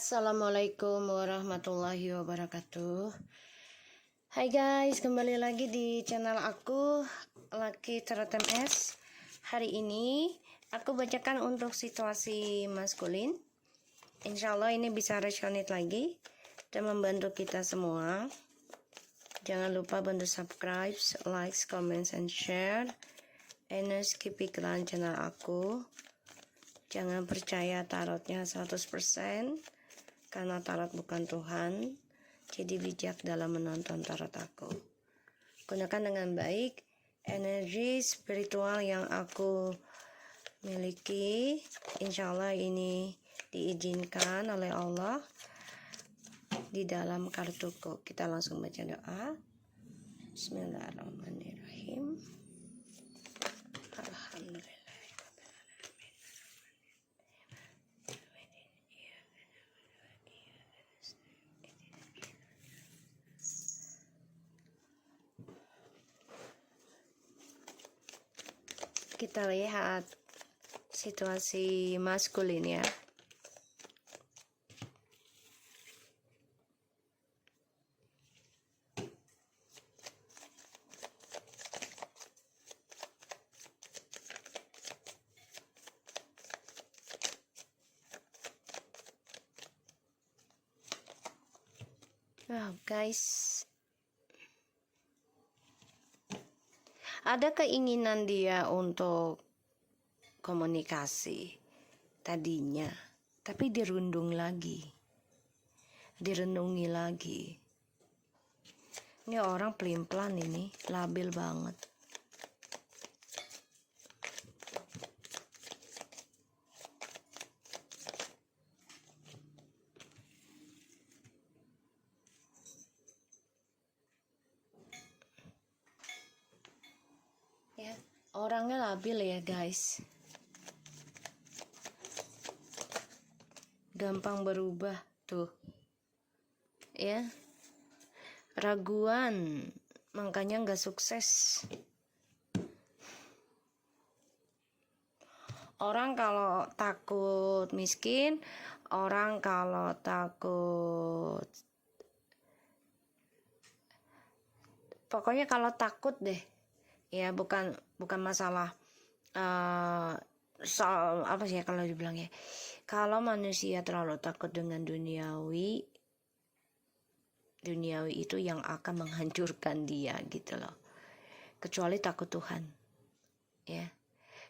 Assalamualaikum warahmatullahi wabarakatuh. Hai guys, kembali lagi di channel aku Lucky Tarot MS. Hari ini aku bacakan untuk situasi maskulin. Insya Allah ini bisa resonate lagi dan membantu kita semua. Jangan lupa bantu subscribe, like, comment, and share. And skip iklan channel aku. Jangan percaya tarotnya 100%, karena tarot bukan Tuhan. Jadi bijak dalam menonton tarot aku. Gunakan dengan baik energi spiritual yang aku miliki. Insya Allah ini diizinkan oleh Allah di dalam kartuku. Kita langsung baca doa. Bismillahirrahmanirrahim. Alhamdulillah. Kita lihat situasi maskulin ya. Wow guys, ada keinginan dia untuk komunikasi tadinya, tapi dirundung lagi, direnungi lagi. Ini orang pelin-pelan, ini labil banget. Ya, orangnya labil ya guys. Gampang berubah tuh. Ya. Raguan, makanya nggak sukses. Orang kalau takut miskin, orang kalau takut, pokoknya kalau takut deh. Ya bukan masalah soal apa sih ya kalau dibilang ya. Kalau manusia terlalu takut dengan duniawi itu yang akan menghancurkan dia gitu loh. Kecuali takut Tuhan. Ya.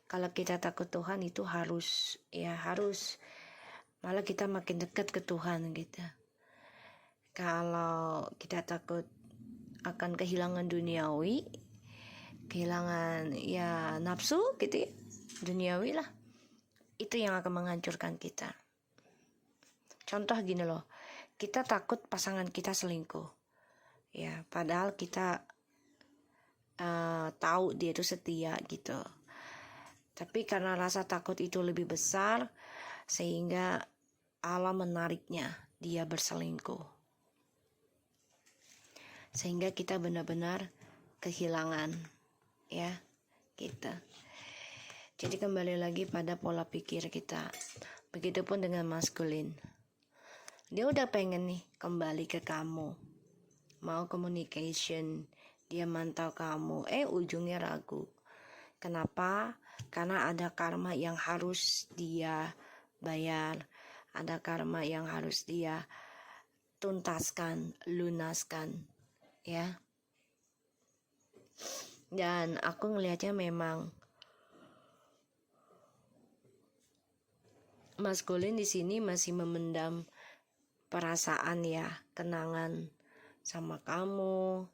Kalau kita takut Tuhan itu harus malah kita makin dekat ke Tuhan gitu. Kalau kita takut akan kehilangan duniawi, kehilangan ya nafsu gitu ya, duniawi lah, itu yang akan menghancurkan kita. Contoh gini loh, kita takut pasangan kita selingkuh ya, padahal kita tahu dia itu setia gitu, tapi karena rasa takut itu lebih besar sehingga Allah menariknya dia berselingkuh, sehingga kita benar-benar kehilangan ya kita. Jadi kembali lagi pada pola pikir kita. Begitupun dengan maskulin. Dia udah pengen nih kembali ke kamu, mau communication, dia mantau kamu, ujungnya ragu. Kenapa? Karena ada karma yang harus dia bayar, ada karma yang harus dia tuntaskan, lunaskan ya. Dan aku ngelihatnya memang maskulin di sini masih memendam perasaan ya, kenangan sama kamu.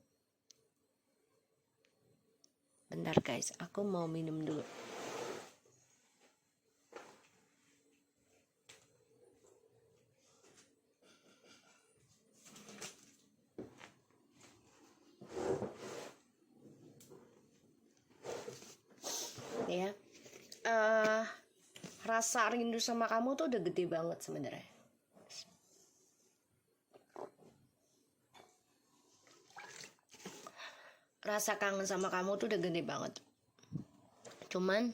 Bentar guys, aku mau minum dulu. Ya, rasa rindu sama kamu tuh udah gede banget sebenarnya. Rasa kangen sama kamu tuh udah gede banget. Cuman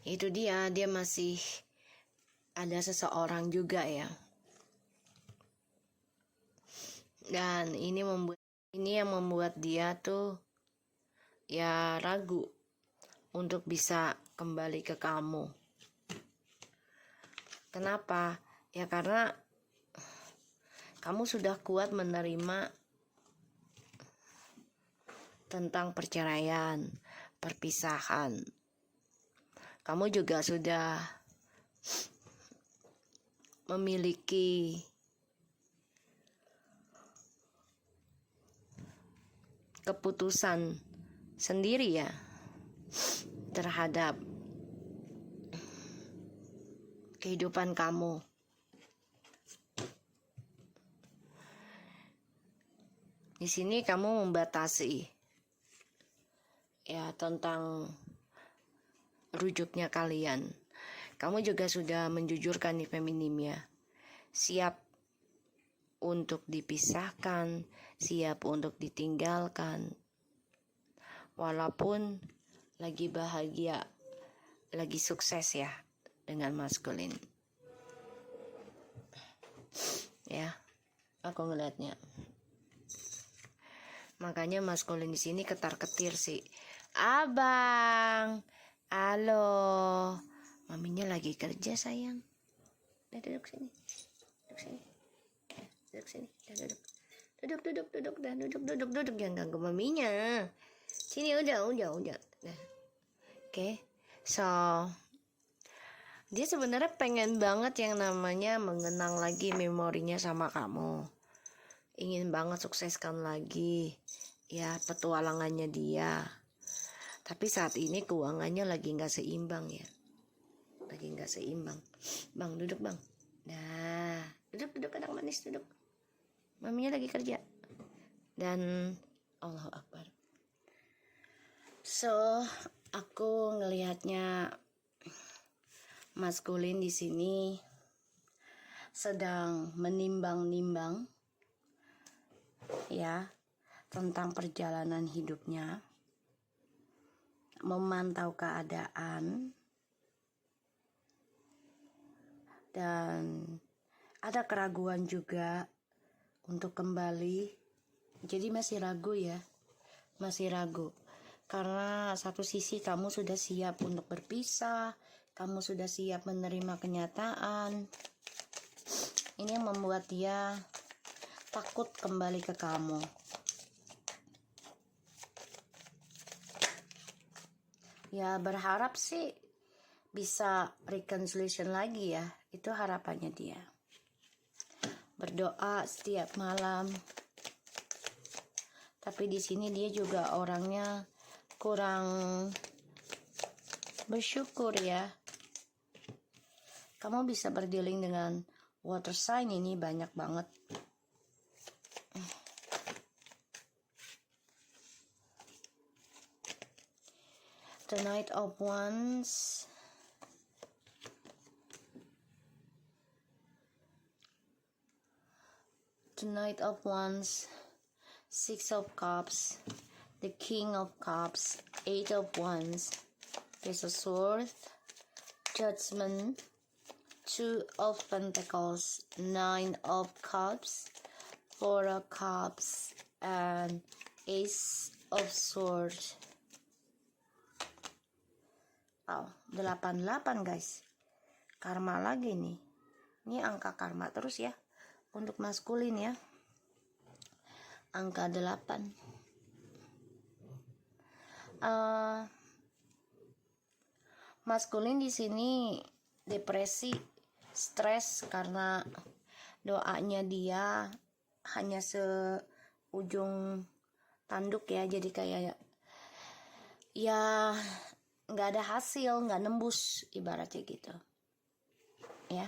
itu dia masih ada seseorang juga ya Dan ini yang membuat dia tuh ya ragu untuk bisa kembali ke kamu. Kenapa? Ya karena kamu sudah kuat menerima tentang perceraian, perpisahan. Kamu juga sudah memiliki keputusan sendiri ya terhadap kehidupan kamu. Di sini kamu membatasi ya tentang rujuknya kalian. Kamu juga sudah menjujurkan di feminimnya. Siap untuk dipisahkan, siap untuk ditinggalkan. Walaupun lagi bahagia, lagi sukses ya dengan maskulin. Ya, aku ngelihatnya. Makanya maskulin di sini ketar-ketir sih. Abang, halo, maminya lagi kerja sayang. Udah duduk sini, duduk sini, duduk sini, duduk, jangan ganggu maminya. Sini udah. Nah. Oke, so dia sebenarnya pengen banget yang namanya mengenang lagi memorinya sama kamu. Ingin banget sukseskan lagi ya petualangannya dia. Tapi saat ini keuangannya lagi nggak seimbang ya. Lagi nggak seimbang. Bang, duduk bang. Nah, duduk anak manis, duduk. Maminya lagi kerja. Dan Allahu Akbar. So, aku ngelihatnya maskulin di sini sedang menimbang-nimbang ya tentang perjalanan hidupnya, memantau keadaan, dan ada keraguan juga untuk kembali. Jadi masih ragu ya, masih ragu. Karena satu sisi kamu sudah siap untuk berpisah, kamu sudah siap menerima kenyataan. Ini yang membuat dia takut kembali ke kamu. Ya berharap sih bisa reconciliation lagi ya. Itu harapannya dia. Berdoa setiap malam. Tapi di sini dia juga orangnya kurang bersyukur ya. Kamu bisa berdealing dengan water sign ini banyak banget. The Knight of Wands. The Knight of Wands. Six of Cups. The King of Cups. Eight of Wands. There's a sword. Judgment. Two of Pentacles. Nine of Cups. Four of Cups. And Ace of Swords. Oh, 88 guys. Karma lagi nih. Ini angka karma terus ya. Untuk maskulin ya. Angka 8. Maskulin di sini depresi, stres karena doanya dia hanya seujung tanduk ya. Jadi kayak ya nggak ada hasil, nggak nembus ibaratnya gitu ya,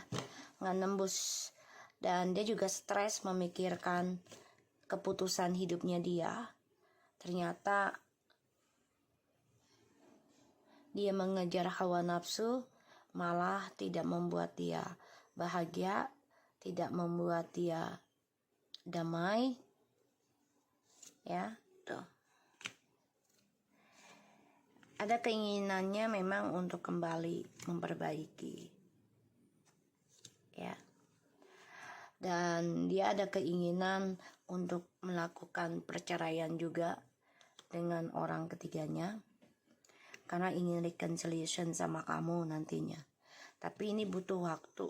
nggak nembus. Dan dia juga stres memikirkan keputusan hidupnya dia. Ternyata dia mengejar hawa nafsu malah tidak membuat dia bahagia, tidak membuat dia damai ya. Tuh, ada keinginannya memang untuk kembali memperbaiki ya. dan dia ada keinginan untuk melakukan perceraian juga dengan orang ketiganya karena ingin reconciliation sama kamu nantinya. Tapi ini butuh waktu,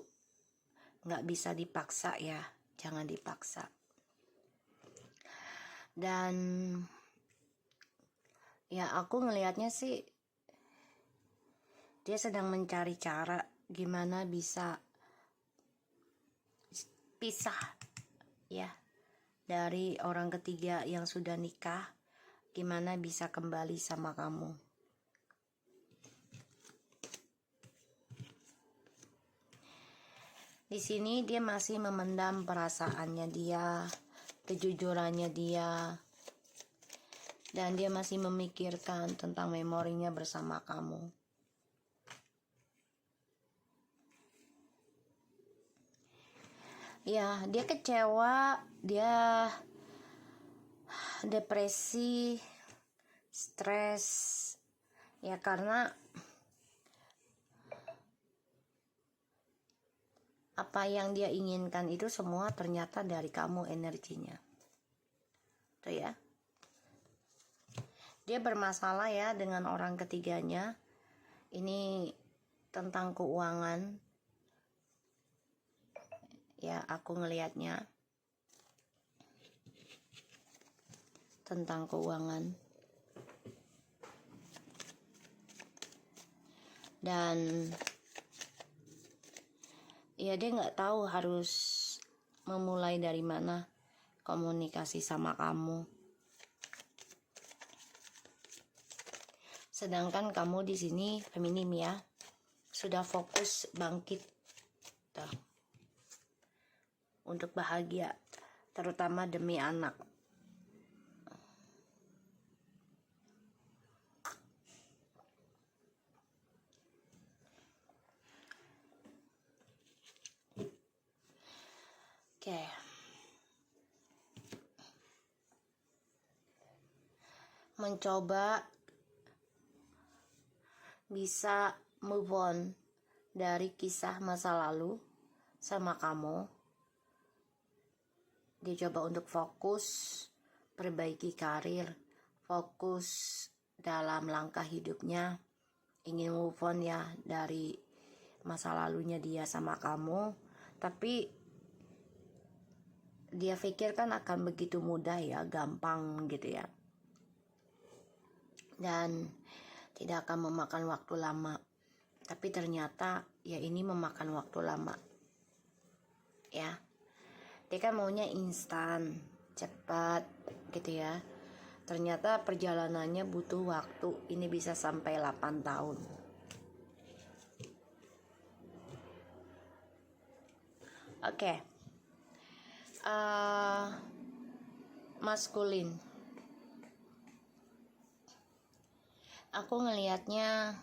nggak bisa dipaksa ya, jangan dipaksa. Dan ya aku ngelihatnya sih dia sedang mencari cara gimana bisa pisah ya dari orang ketiga yang sudah nikah, gimana bisa kembali sama kamu. Di sini dia masih memendam perasaannya dia, kejujurannya dia, dan dia masih memikirkan tentang memorinya bersama kamu. Ya, dia kecewa, dia depresi, stres, ya karena apa yang dia inginkan itu semua ternyata dari kamu energinya. Tuh ya. Dia bermasalah ya dengan orang ketiganya. Ini tentang keuangan. Ya, aku ngelihatnya tentang keuangan. Dan ya dia nggak tahu harus memulai dari mana komunikasi sama kamu. Sedangkan kamu di sini feminim ya, sudah fokus bangkit tuh, untuk bahagia, terutama demi anak. Oke. Mencoba bisa move on dari kisah masa lalu sama kamu. Dia coba untuk fokus perbaiki karir, fokus dalam langkah hidupnya, ingin move on ya dari masa lalunya dia sama kamu. Tapi dia pikirkan akan begitu mudah ya, gampang gitu ya, dan tidak akan memakan waktu lama. Tapi ternyata ya ini memakan waktu lama ya. Dia kan maunya instan, cepat gitu ya. Ternyata perjalanannya butuh waktu. Ini bisa sampai 8 tahun. Oke. Maskulin. Aku ngelihatnya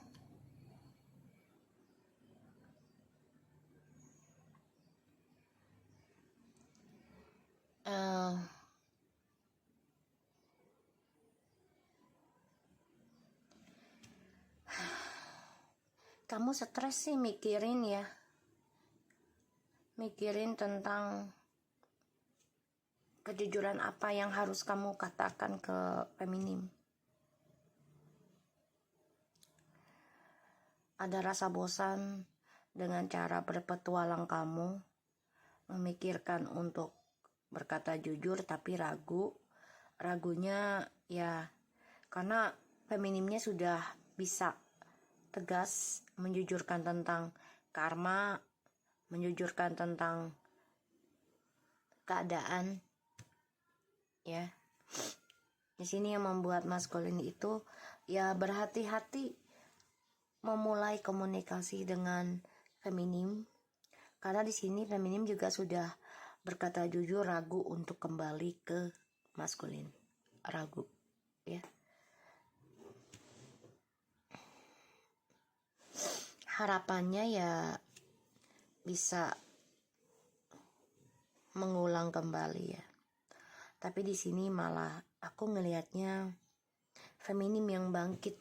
kamu stres sih mikirin ya, mikirin tentang kejujuran apa yang harus kamu katakan ke feminim. Ada rasa bosan dengan cara berpetualang kamu, memikirkan untuk berkata jujur tapi ragunya ya karena feminimnya sudah bisa tegas menjujurkan tentang karma, menjujurkan tentang keadaan ya. Di sini yang membuat maskulin itu ya berhati-hati memulai komunikasi dengan feminim, karena di sini feminim juga sudah berkata jujur, ragu untuk kembali ke maskulin, ragu ya. Harapannya ya bisa mengulang kembali ya. Tapi di sini malah aku ngelihatnya feminim yang bangkit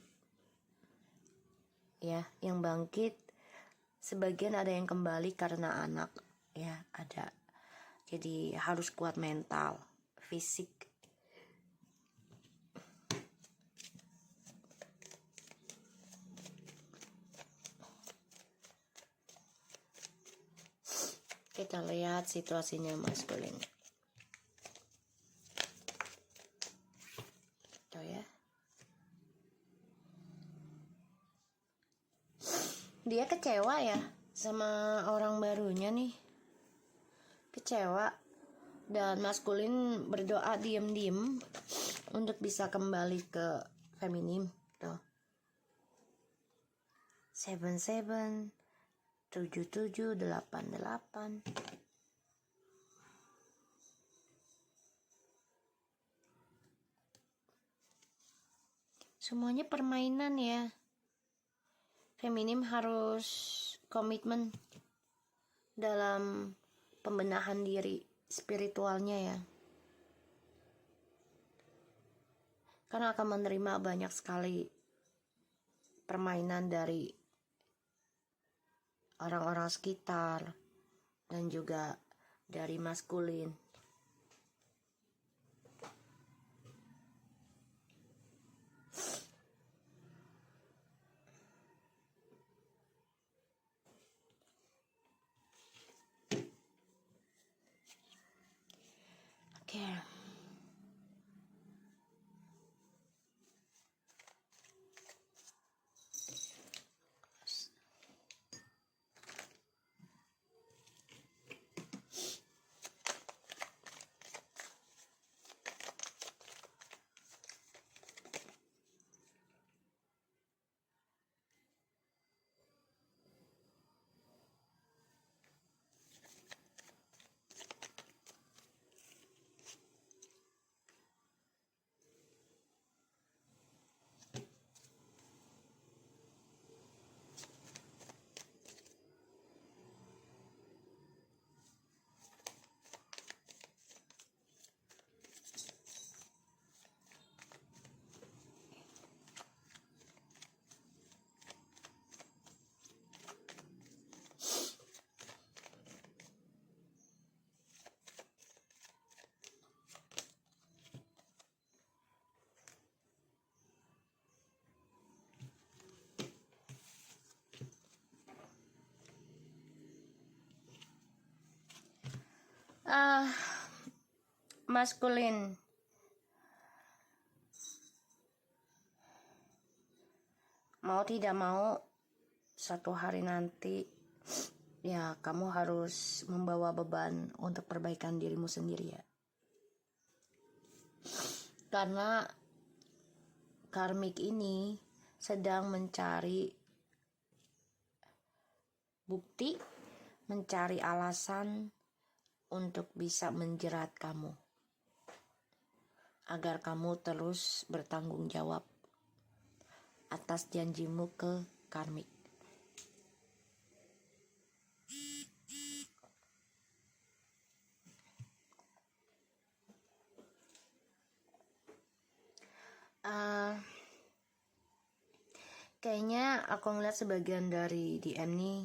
ya, yang bangkit. Sebagian ada yang kembali karena anak ya, ada Jadi harus kuat mental, fisik. Kita lihat situasinya maskulin. Tuh ya. Dia kecewa ya sama orang barunya nih. Kecewa. Dan maskulin berdoa diem-diem untuk bisa kembali ke feminim. Tuh. 77 77 88. Semuanya permainan ya. Feminim harus komitmen dalam pembenahan diri spiritualnya ya. Karena akan menerima banyak sekali permainan dari orang-orang sekitar dan juga dari maskulin. Oke. Maskulin. Mau tidak mau, satu hari nanti ya kamu harus membawa beban untuk perbaikan dirimu sendiri ya. Karena karmik ini sedang mencari bukti, mencari alasan untuk bisa menjerat kamu, agar kamu terus bertanggung jawab atas janjimu ke karmik. Kayaknya aku ngeliat sebagian dari DM nih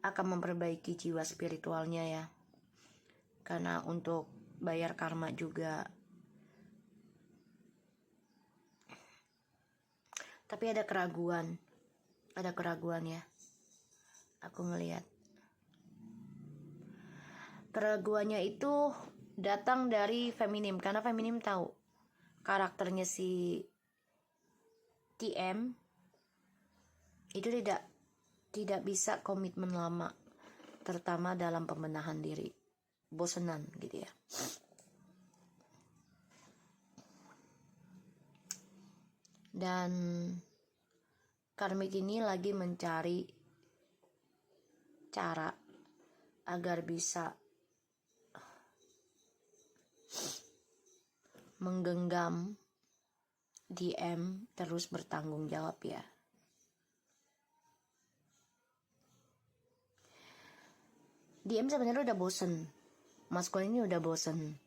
akan memperbaiki jiwa spiritualnya ya. Karena untuk bayar karma juga. Tapi ada keraguan ya. Aku ngeliat. Keraguannya itu datang dari feminim, karena feminim tahu karakternya si TM itu tidak bisa komitmen lama, terutama dalam pembenahan diri, bosenan gitu ya. Dan karmik ini lagi mencari cara agar bisa menggenggam DM terus bertanggung jawab ya. DM sebenarnya udah bosen, maskulin ini udah bosen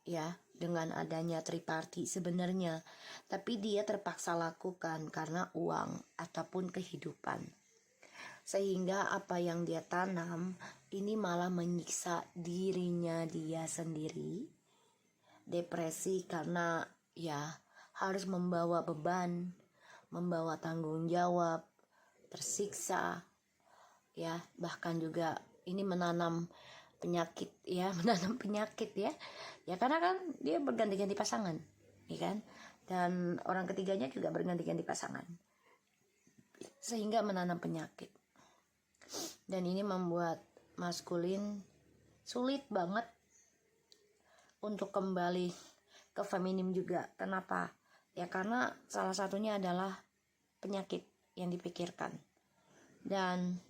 ya dengan adanya triparti sebenarnya, tapi dia terpaksa lakukan karena uang ataupun kehidupan, sehingga apa yang dia tanam ini malah menyiksa dirinya dia sendiri, depresi karena ya harus membawa beban, membawa tanggung jawab, tersiksa, ya bahkan juga ini menanam penyakit ya, menanam penyakit ya, karena kan dia berganti-ganti pasangan, ya kan, dan orang ketiganya juga berganti-ganti pasangan, sehingga menanam penyakit, dan ini membuat maskulin sulit banget untuk kembali ke feminim juga. Kenapa? Ya karena salah satunya adalah penyakit yang dipikirkan, dan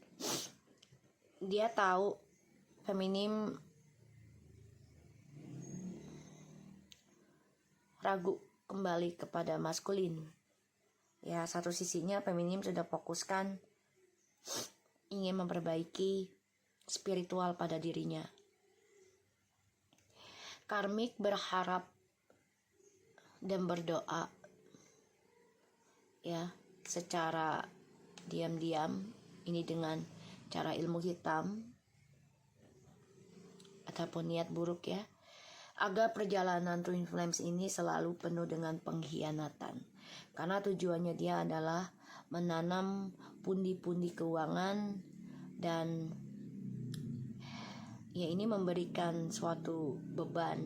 dia tahu feminim ragu kembali kepada maskulin. Ya satu sisinya feminim sudah fokuskan ingin memperbaiki spiritual pada dirinya. Karmik berharap dan berdoa ya secara diam-diam, ini dengan cara ilmu hitam ataupun niat buruk ya, agar perjalanan twin flames ini selalu penuh dengan pengkhianatan, karena tujuannya dia adalah menanam pundi-pundi keuangan, dan ya ini memberikan suatu beban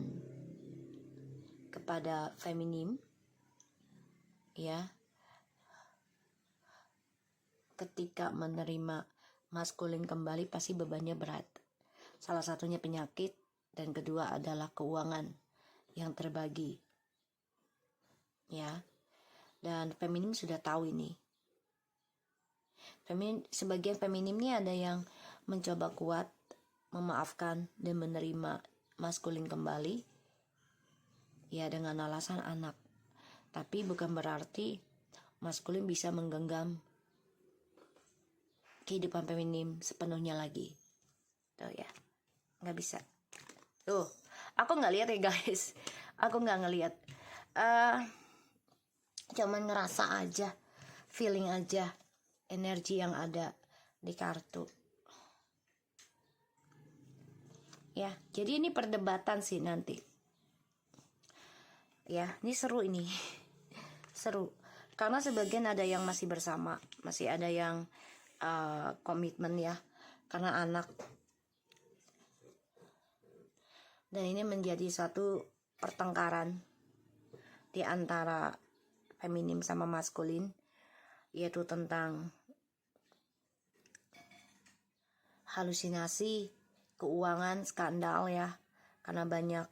kepada feminim ya, ketika menerima maskulin kembali pasti bebannya berat. Salah satunya penyakit, dan kedua adalah keuangan yang terbagi ya, dan feminim sudah tahu ini. Sebagian feminim ini ada yang mencoba kuat memaafkan dan menerima maskulin kembali ya dengan alasan anak, tapi bukan berarti maskulin bisa menggenggam kehidupan feminim sepenuhnya lagi. Tuh ya, nggak bisa. Tuh, aku nggak lihat ya guys, aku nggak ngelihat, cuman ngerasa aja, feeling aja energi yang ada di kartu. Ya, jadi ini perdebatan sih nanti. Ya, ini seru ini. Seru. Karena sebagian ada yang masih bersama, masih ada yang komitmen ya, karena anak. Dan ini menjadi satu pertengkaran di antara feminim sama maskulin, yaitu tentang halusinasi, keuangan, skandal ya, karena banyak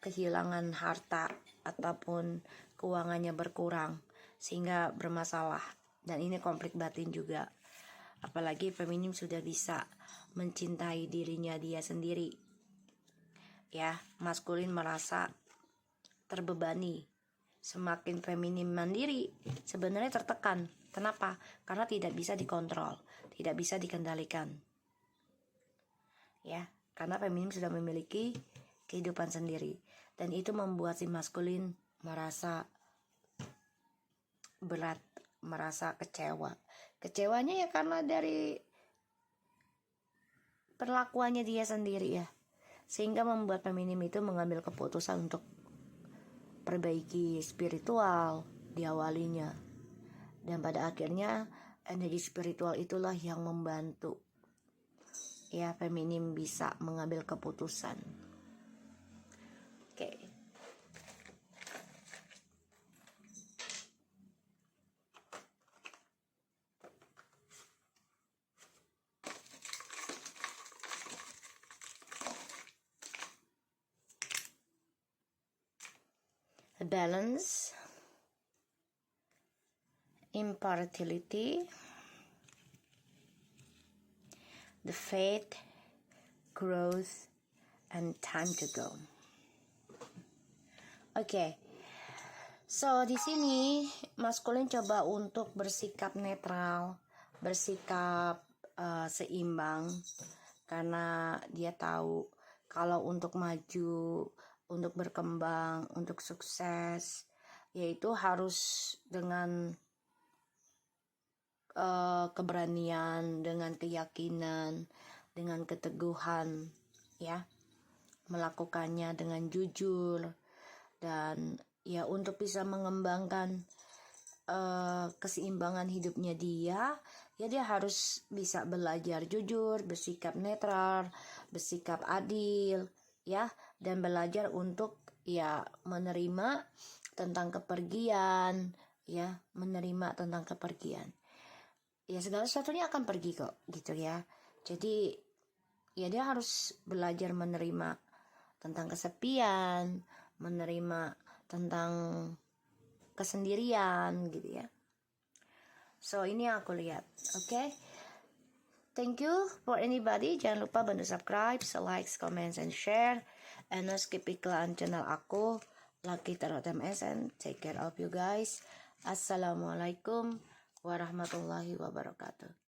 kehilangan harta ataupun keuangannya berkurang sehingga bermasalah, dan ini konflik batin juga. Apalagi feminim sudah bisa mencintai dirinya dia sendiri ya, maskulin merasa terbebani. Semakin feminim mandiri, sebenarnya tertekan. Kenapa? Karena tidak bisa dikontrol, tidak bisa dikendalikan ya, karena feminim sudah memiliki kehidupan sendiri, dan itu membuat si maskulin merasa berat, merasa kecewa. Kecewanya ya karena dari perlakuannya dia sendiri ya, sehingga membuat feminim itu mengambil keputusan untuk perbaiki spiritual di awalinya, dan pada akhirnya energi spiritual itulah yang membantu ya feminim bisa mengambil keputusan. Oke. Balance, impartiality, the faith, growth, and time to go. Oke. So di sini maskulin coba untuk bersikap netral, bersikap seimbang, karena dia tahu kalau untuk maju, untuk berkembang, untuk sukses, yaitu harus dengan keberanian, dengan keyakinan, dengan keteguhan, ya, melakukannya dengan jujur, dan ya untuk bisa mengembangkan keseimbangan hidupnya dia, ya dia harus bisa belajar jujur, bersikap netral, bersikap adil, ya, dan belajar untuk ya menerima tentang kepergian, ya, menerima tentang kepergian. Ya segala sesuatunya akan pergi kok, gitu ya. Jadi ya dia harus belajar menerima tentang kesepian, menerima tentang kesendirian, gitu ya. So ini yang aku lihat, oke? Thank you for anybody. Jangan lupa bantu subscribe, like, comments, and share. And no skip iklan channel aku, Lucky Tarot MS, and take care of you guys. Assalamualaikum warahmatullahi wabarakatuh.